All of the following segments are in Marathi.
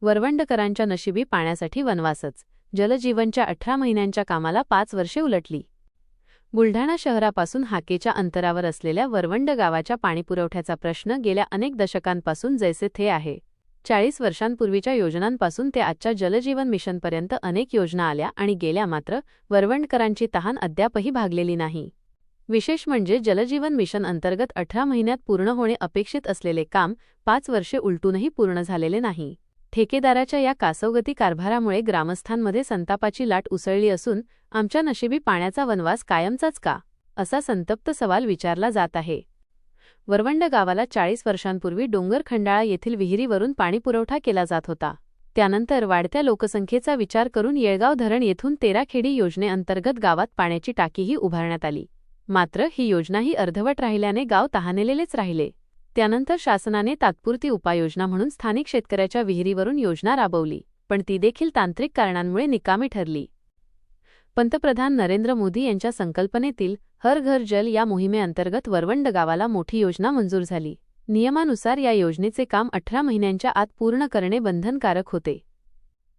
वरवंडकरांच्या नशिबी पाण्यासाठी वनवासच. जलजीवनच्या 18 महिन्यांच्या कामाला 5 वर्षे उलटली. बुलढाणा शहरापासून हाकेच्या अंतरावर असलेल्या वरवंड गावाच्या पाणीपुरवठ्याचा प्रश्न गेल्या अनेक दशकांपासून जैसे थे आहे. 40 वर्षांपूर्वीच्या योजनांपासून ते आजच्या जलजीवन मिशनपर्यंत अनेक योजना आल्या आणि गेल्या, मात्र वरवंडकरांची तहान अद्यापही भागलेली नाही. विशेष म्हणजे जलजीवन मिशन अंतर्गत 18 महिन्यात पूर्ण होणे अपेक्षित असलेले काम 5 वर्षे उलटूनही पूर्ण झालेले नाही. ठेकेदाराच्या या कासवगती कारभारामुळे ग्रामस्थांमध्ये संतापाची लाट उसळली असून आमच्या नशिबी पाण्याचा वनवास कायमचाच का, असा संतप्त सवाल विचारला जात आहे. वरवंड गावाला 40 वर्षांपूर्वी डोंगरखंडाळा येथील विहिरीवरून पाणीपुरवठा केला जात होता. त्यानंतर वाढत्या लोकसंख्येचा विचार करून येळगाव धरण येथून 13 खेडी योजनेअंतर्गत गावात पाण्याची टाकीही उभारण्यात आली. मात्र ही योजनाही अर्धवट राहिल्याने गाव तहानलेलेच राहिले. त्यानंतर शासनाने तात्पुरती उपाययोजना म्हणून स्थानिक शेतकऱ्याच्या विहिरीवरून योजना राबवली, पण ती देखील तांत्रिक कारणांमुळे निकामी ठरली. पंतप्रधान नरेंद्र मोदी यांच्या संकल्पनेतील हर घर जल या मोहिमेअंतर्गत वरवंड गावाला मोठी योजना मंजूर झाली. नियमानुसार या योजनेचे काम 18 महिन्यांच्या आत पूर्ण करणे बंधनकारक होते.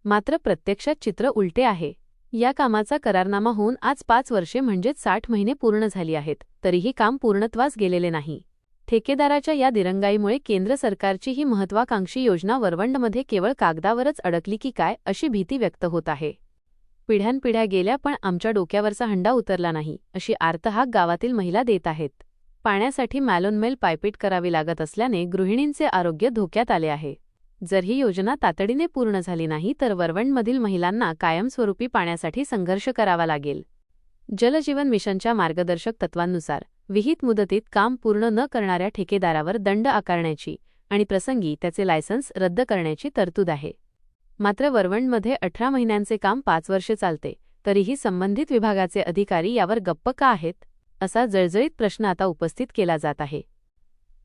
मात्र प्रत्यक्षात चित्र उलटे आहे. या कामाचा करारनामा होऊन आज 5 वर्षे म्हणजेच 60 महिने पूर्ण झाली आहेत, तरीही काम पूर्णत्वास गेलेले नाही. ठेकेदाराच्या या दिरंगाईमुळे केंद्र सरकारची ही महत्त्वाकांक्षी योजना वरवंडमध्ये केवळ कागदावरच अडकली की काय, अशी भीती व्यक्त होत आहे. पिढ्यानपिढ्या गेल्या पण आमच्या डोक्यावरचा हंडा उतरला नाही, अशी आर्तहाक गावातील महिला देत आहेत. पाण्यासाठी मॅलोनमेल पायपीट करावी लागत असल्याने गृहिणींचे आरोग्य धोक्यात आले आहे. जर ही योजना तातडीने पूर्ण झाली नाही तर वरवंडमधील महिलांना कायमस्वरूपी पाण्यासाठी संघर्ष करावा लागेल. जलजीवन मिशनच्या मार्गदर्शक तत्वांनुसार विहित मुदतीत काम पूर्ण न करणाऱ्या ठेकेदारावर दंड आकारण्याची आणि प्रसंगी त्याचे लायसन्स रद्द करण्याची तरतूद आहे. मात्र वरवंडमध्ये 18 महिन्यांचे काम 5 वर्षे चालते, तरीही संबंधित विभागाचे अधिकारी यावर गप्प का आहेत, असा जळजळीत प्रश्न आता उपस्थित केला जात आहे.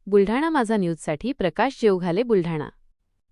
बुलढाणा माझा न्यूजसाठी प्रकाश जेवघाले, बुलढाणा.